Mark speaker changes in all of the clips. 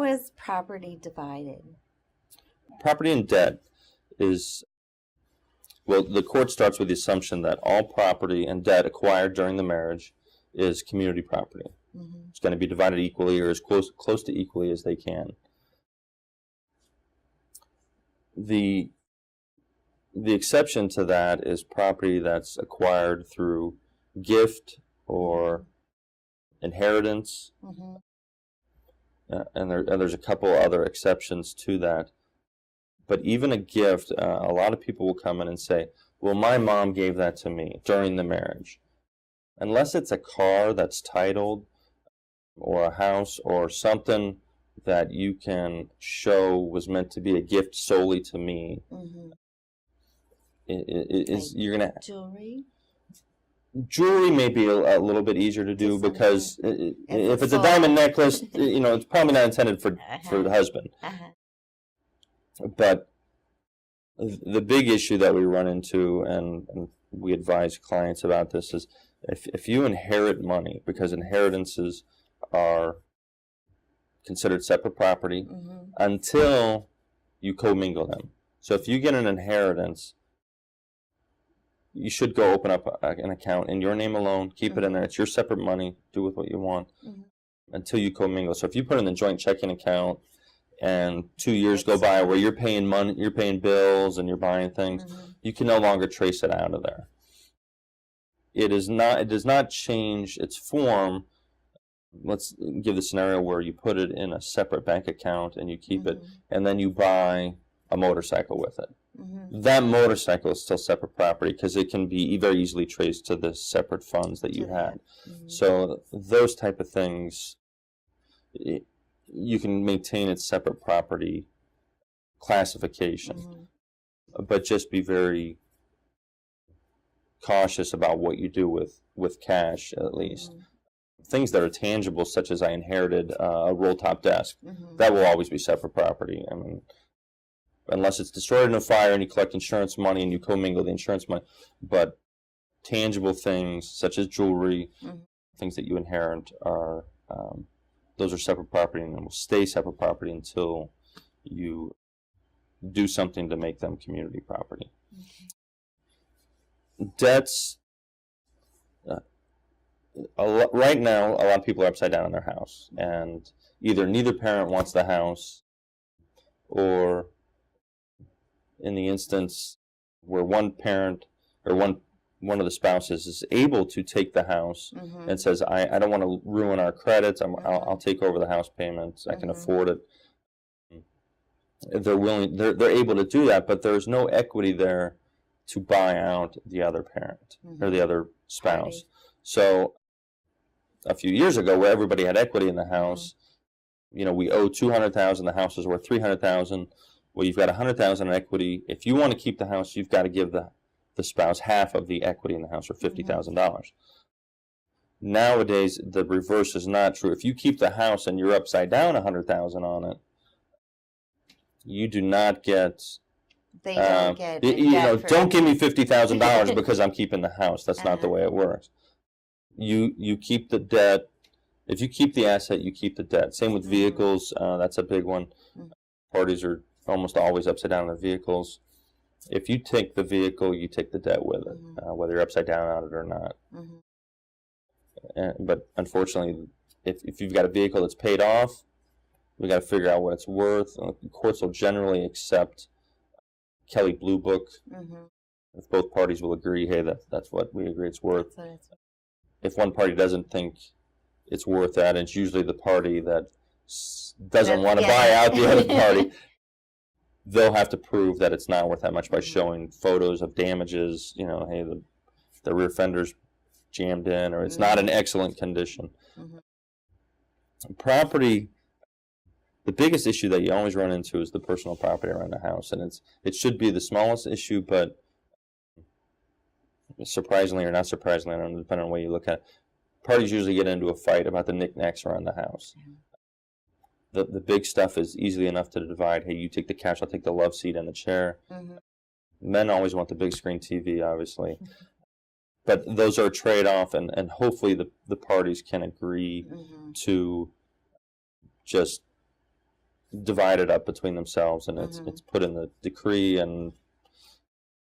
Speaker 1: is property divided?
Speaker 2: Property and debt is, well, the court starts with the assumption that all property and debt acquired during the marriage is community property. Mm-hmm. It's going to be divided equally or as close to equally as they can. The exception to that is property that's acquired through gift or inheritance. Mm-hmm. And there's a couple other exceptions to that. But even a gift, a lot of people will come in and say, well, my mom gave that to me during the marriage. Unless it's a car that's titled or a house or something that you can show was meant to be a gift solely to me, mm-hmm. You're going to... Jewelry may be a little bit easier to do because if it's a diamond necklace, it's probably not intended for the husband. But the big issue that we run into, and we advise clients about this, is if you inherit money, because inheritances are considered separate property mm-hmm. until you commingle them. So if you get an inheritance, you should go open up an account in your name alone, keep mm-hmm. it in there. It's your separate money. Do with what you want mm-hmm. until you commingle. So if you put in a joint checking account and 2 years go by where you're paying money, you're paying bills and you're buying things, mm-hmm. you can no longer trace it out of there. It does not change its form. Let's give the scenario where you put it in a separate bank account and you keep mm-hmm. it, and then you buy a motorcycle with it. Mm-hmm. That motorcycle is still separate property because it can be very easily traced to the separate funds that you had. Mm-hmm. So those type of things, you can maintain its separate property classification, mm-hmm. but just be very cautious about what you do with cash, at least. Mm-hmm. Things that are tangible, such as I inherited a roll-top desk, mm-hmm. that will always be separate property. I mean, unless it's destroyed in a fire and you collect insurance money and you commingle the insurance money. But tangible things such as jewelry, mm-hmm. things that you inherit are those are separate property and will stay separate property until you do something to make them community property. Mm-hmm. Debts. Right now, a lot of people are upside down in their house, and either neither parent wants the house, or in the instance where one parent or one of the spouses is able to take the house mm-hmm. and says, I don't want to ruin our credits, I'll take over the house payments, I can mm-hmm. afford it. They're able to do that, but there's no equity there to buy out the other parent mm-hmm. or the other spouse. So a few years ago, where everybody had equity in the house, mm-hmm. We owe $200,000, the house is worth $300,000. Well, you've got $100,000 in equity. If you want to keep the house, you've got to give the spouse half of the equity in the house, or $50,000. Mm-hmm. Nowadays, the reverse is not true. If you keep the house and you're upside down $100,000 on it, you do not get.
Speaker 1: They don't get.
Speaker 2: Don't give me $50,000 because I'm keeping the house. That's not the way it works. You keep the debt. If you keep the asset, you keep the debt. Same with vehicles. That's a big one. Mm-hmm. Parties are almost always upside down on their vehicles. If you take the vehicle, you take the debt with it, mm-hmm. Whether you're upside down on it or not. Mm-hmm. But unfortunately, if you've got a vehicle that's paid off, we got to figure out what it's worth. The courts will generally accept Kelly Blue Book mm-hmm. if both parties will agree, hey, that's what we agree it's worth. If one party doesn't think it's worth that, and it's usually the party that doesn't want to buy out the other party, they'll have to prove that it's not worth that much by showing photos of damages. Hey, the rear fender's jammed in, or it's mm-hmm. not in excellent condition. Mm-hmm. Property, the biggest issue that you always run into is the personal property around the house, and it should be the smallest issue, but surprisingly or not surprisingly, I don't know, depending on the way you look at it, parties usually get into a fight about the knickknacks around the house. The big stuff is easily enough to divide. Hey, you take the couch, I'll take the love seat and the chair. Mm-hmm. Men always want the big screen TV, obviously. Mm-hmm. But those are a trade-off, and hopefully the parties can agree mm-hmm. to just divided up between themselves, and
Speaker 1: Mm-hmm.
Speaker 2: it's put in the decree, and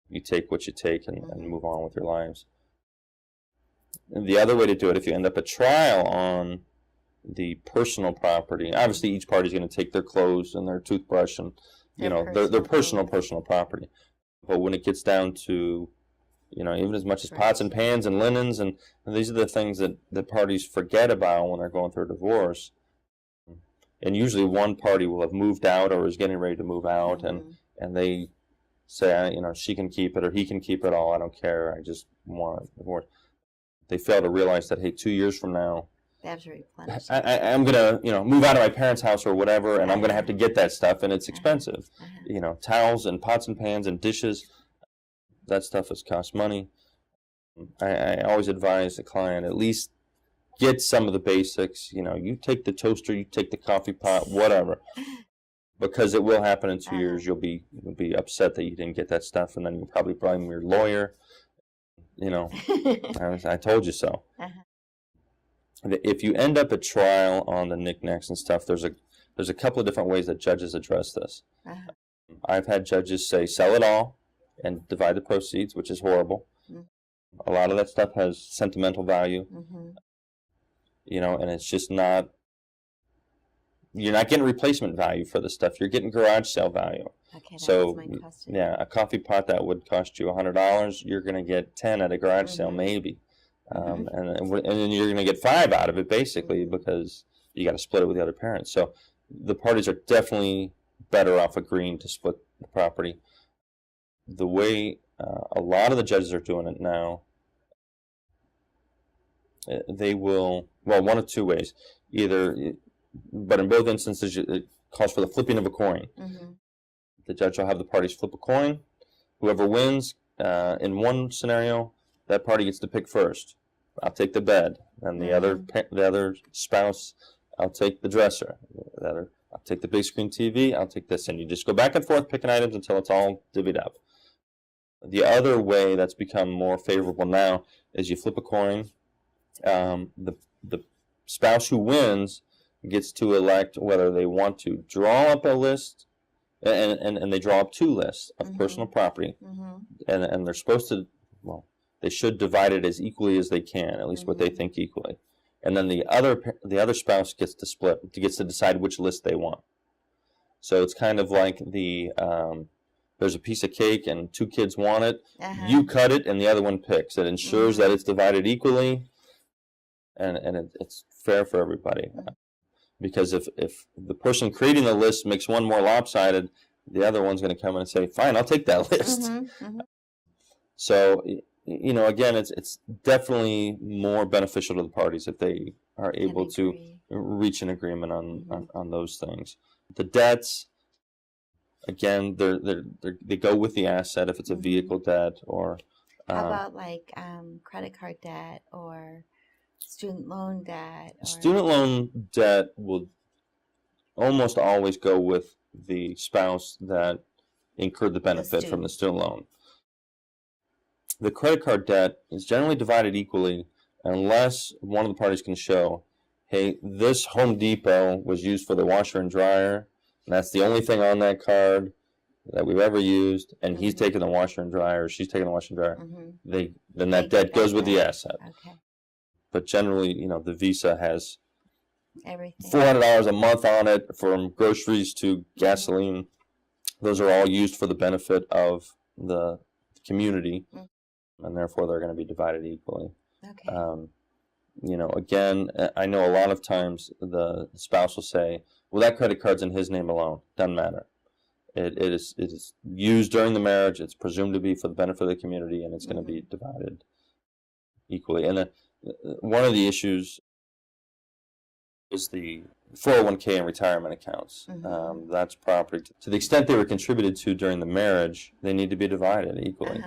Speaker 2: you take what you take and
Speaker 1: Mm-hmm.
Speaker 2: move on with your lives. And the other way to do it, if you end up at trial on the personal property, obviously each party is going to take their clothes and their toothbrush and their personal property. But when it gets down to even as much as pots and pans and linens, and these are the things that the parties forget about when they're going through a divorce. And usually one party will have moved out or is getting ready to move out,
Speaker 1: Mm-hmm.
Speaker 2: and they say, she can keep it or he can keep it all. I don't care. I just want a divorce. They fail to realize that, hey, 2 years from now,
Speaker 1: They have to replenish it.
Speaker 2: I'm gonna move out of my parents' house or whatever, and I'm gonna have to get that stuff, and it's expensive. Towels and pots and pans and dishes, that stuff has cost money. I always advise the client, at least get some of the basics. You take the toaster, you take the coffee pot, whatever, because it will happen in 2 years. You'll be upset that you didn't get that stuff, and then you'll probably blame your lawyer. I told you so. If you end up at trial on the knickknacks and stuff, there's a couple of different ways that judges address this. I've had judges say sell it all and divide the proceeds, which is horrible. A lot of that stuff has sentimental value, and it's just not. You're not getting replacement value for the stuff. You're getting garage sale value.
Speaker 1: Okay,
Speaker 2: so a coffee pot that would cost you $100, you're going to get 10 at a garage sale maybe. And then you're going to get 5 out of it, basically, because you got to split it with the other parent. So the parties are definitely better off agreeing to split the property. The way a lot of the judges are doing it now, they will, one of two ways. But in both instances, it calls for the flipping of a coin. The judge will have the parties flip a coin. Whoever wins, in one scenario, that party gets to pick first. I'll take the bed, and the other spouse, I'll take the dresser. I'll take the big screen TV. I'll take this, and you just go back and forth picking items until it's all divvied up. The other way that's become more favorable now is you flip a coin. The spouse who wins gets to elect whether they want to draw up a list, and they draw up 2 lists of personal property, and they're supposed to. They should divide it as equally as they can, at least what they think equally. And then the other spouse gets to decide which list they want. So it's kind of like there's a piece of cake and 2 kids want it. You cut it and the other one picks. It ensures that it's divided equally, and it's fair for everybody. Because if the person creating the list makes one more lopsided, the other one's going to come in and say, fine, I'll take that list. So, again, it's definitely more beneficial to the parties if they are able to reach an agreement on those things. The debts, again, they go with the asset if it's a vehicle debt or.
Speaker 1: How about like credit card debt or student loan debt?
Speaker 2: Student loan debt will almost always go with the spouse that incurred the benefit from the student loan. The credit card debt is generally divided equally unless one of the parties can show, hey, this Home Depot was used for the washer and dryer, and that's the only thing on that card that we've ever used, and he's taking the washer and dryer, or she's taking the washer and dryer. Then that debt goes with the asset.
Speaker 1: Okay.
Speaker 2: But generally, the Visa has
Speaker 1: everything.
Speaker 2: $400 a month on it, from groceries to gasoline. Those are all used for the benefit of the community, and therefore they're going to be divided equally.
Speaker 1: Okay.
Speaker 2: Again, I know a lot of times the spouse will say, well, that credit card's in his name alone. Doesn't matter. It is used during the marriage. It's presumed to be for the benefit of the community, and it's going to be divided equally. And one of the issues is the 401k and retirement accounts. That's property. To the extent they were contributed to during the marriage, they need to be divided equally.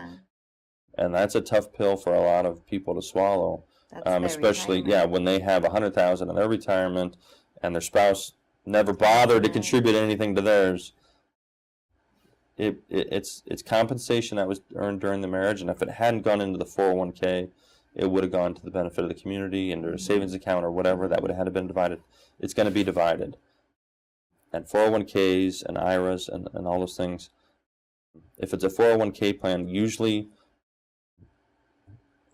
Speaker 2: And that's a tough pill for a lot of people to swallow, especially when they have $100,000 in their retirement and their spouse never bothered to contribute anything to theirs. It's compensation that was earned during the marriage, and if it hadn't gone into the 401k, it would have gone to the benefit of the community, into a savings account or whatever. That would have had to been divided. It's going to be divided. and 401ks and IRAs and all those things. If it's a 401k plan, usually,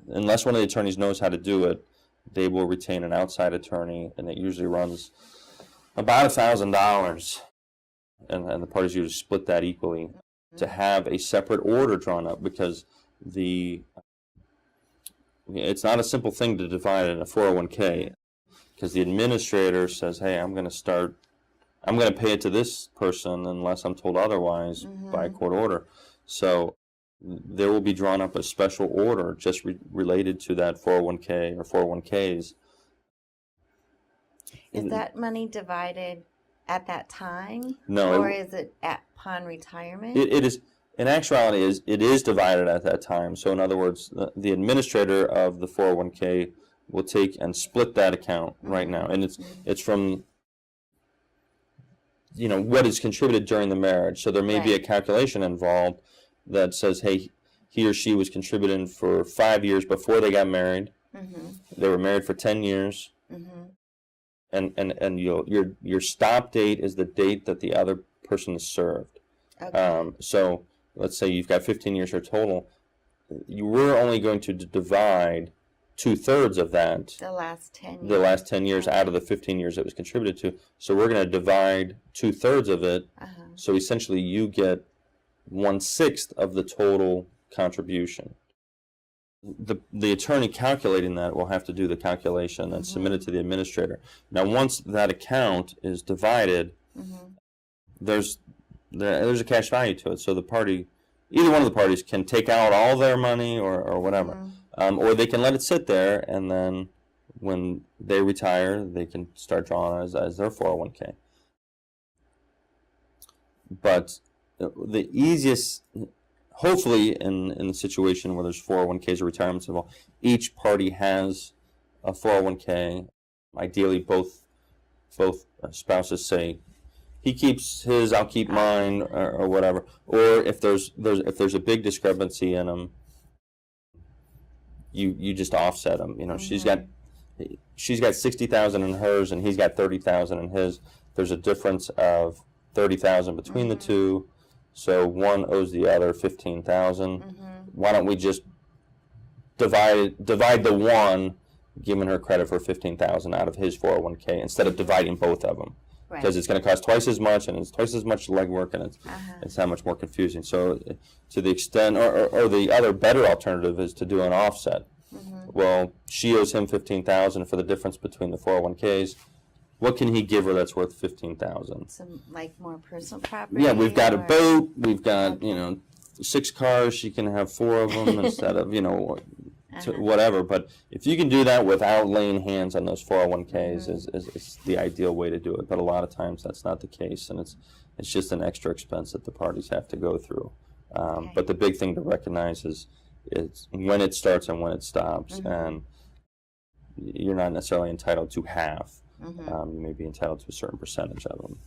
Speaker 2: unless one of the attorneys knows how to do it, they will retain an outside attorney, and it usually runs about $1,000, and the parties usually split that equally to have a separate order drawn up, because it's not a simple thing to divide in a 401k, because the administrator says, hey, I'm going to pay it to this person unless I'm told otherwise by a court order. So there will be drawn up a special order just related to that 401k or 401ks.
Speaker 1: Is that money divided at that time?
Speaker 2: No.
Speaker 1: Or is it upon retirement?
Speaker 2: It is. In actuality, it is divided at that time. So in other words, the administrator of the 401k will take and split that account right now. And it's from, what is contributed during the marriage. So there may be a calculation involved that says, hey, he or she was contributing for 5 years before they got married. They were married for 10 years. And your stop date is the date that the other person is served. Okay. So let's say you've got 15 years or total. You were only going to divide 2/3 of that.
Speaker 1: The last 10 years.
Speaker 2: The last 10 years out of the 15 years it was contributed to. So we're going to divide 2/3 of it. So essentially you get 1/6 of the total contribution. The attorney calculating that will have to do the calculation and submit it to the administrator. Now, once that account is divided, there's a cash value to it. So either one of the parties can take out all their money or whatever, or they can let it sit there, and then when they retire, they can start drawing as their 401k. But the easiest, hopefully, in a situation where there's 401ks or retirements involved, each party has a 401k. Ideally, both spouses say, he keeps his, I'll keep mine, or whatever. Or if there's a big discrepancy in them, you just offset them. She's got $60,000 in hers, and he's got $30,000 in his. There's a difference of $30,000 between the two. So one owes the other $15,000. Why don't we just divide the one, giving her credit for $15,000 out of his 401k instead of dividing both of them, because it's going to cost twice as much, and it's twice as much legwork, and it's that much more confusing. So to the extent, or the other better alternative is to do an offset. Well, she owes him $15,000 for the difference between the 401ks. What can he give her that's worth $15,000?
Speaker 1: Some more personal property.
Speaker 2: Yeah, we've got a boat. We've got 6 cars. She can have 4 of them instead of whatever. But if you can do that without laying hands on those 401ks, is the ideal way to do it. But a lot of times that's not the case, and it's just an extra expense that the parties have to go through. But the big thing to recognize is when it starts and when it stops, and you're not necessarily entitled to half. You may be entitled to a certain percentage of them.